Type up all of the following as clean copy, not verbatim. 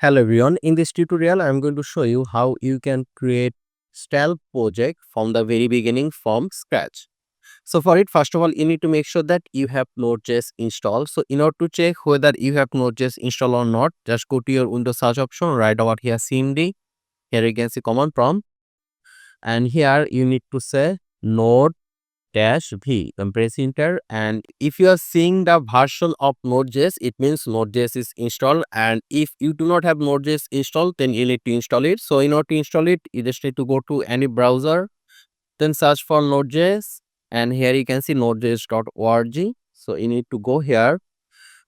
Hello everyone, in this tutorial I am going to show you how you can create Svelte project from the very beginning from scratch. So for it, first of all, you need to make sure that you have Node.js installed. So in order to check whether you have Node.js installed or not, just go to your Windows search option, right over here cmd. Here you can see command prompt, and here you need to say Node-v, then press enter. And if you are seeing the version of Node.js, it means Node.js is installed. And if you do not have Node.js installed, then you need to install it. So in order to install it, you just need to go to any browser, then search for Node.js, and here you can see nodejs.org. So you need to go here,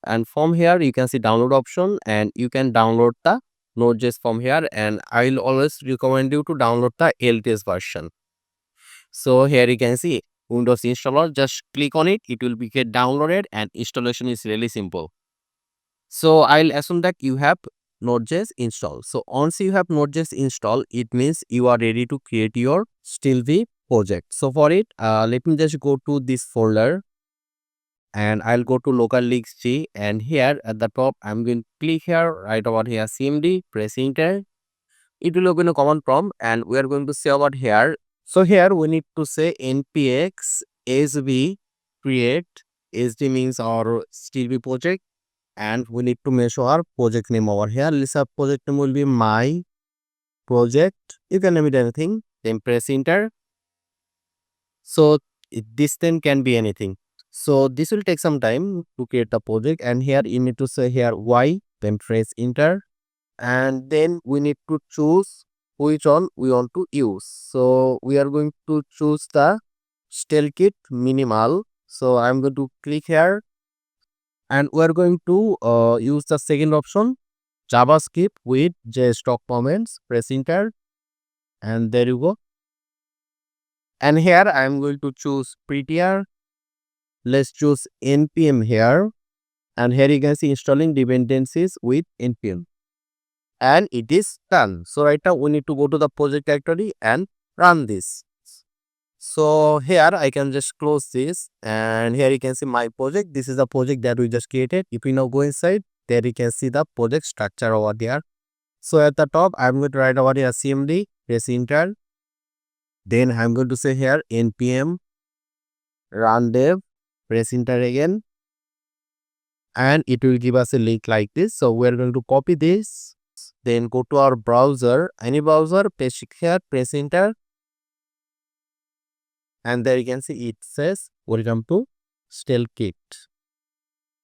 and from here you can see download option, and you can download the Node.js from here. And I'll always recommend you to download the LTS version. So here you can see Windows installer, just click on it, it will be get downloaded, and installation is really simple. So I'll assume that you have Node.js installed. So once you have Node.js installed, it means you are ready to create your Svelte project. So for it, let me just go to this folder, and I'll go to localhost, and here at the top I'm going to click here, right over here cmd, press enter. It will open a command prompt, and we are going to say about here. So here we need to say npx sv create. Sv means our Svelte project, and we need to measure our project name over here. Let's have project name will be my project. You can name it anything, then press enter. So this then can be anything. So this will take some time to create the project, and here you need to say here y, then press enter. And then we need to choose which one we want to use. So we are going to choose the Kit minimal. So I'm going to click here, and we are going to use the second option, JavaScript with JS stock comments. Press enter, and there you go. And here I'm going to choose prettier. Let's choose npm here, and here you can see installing dependencies with npm. And it is done. So right now we need to go to the project directory and run this. So here I can just close this, and here you can see my project. This is the project that we just created. If you now go inside, there you can see the project structure over there. So at the top I'm going to write over here cmd, press enter. Then I'm going to say here npm run dev, press enter again, and it will give us a link like this. So we're going to copy this, then go to our browser, any browser, paste it here, press enter, and there you can see it says welcome to Svelte Kit.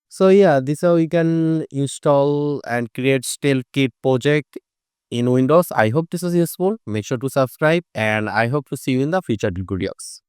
So yeah, this is how you can install and create Svelte Kit project in Windows. I hope this was useful. Make sure to subscribe, and I hope to see you in the future tutorials.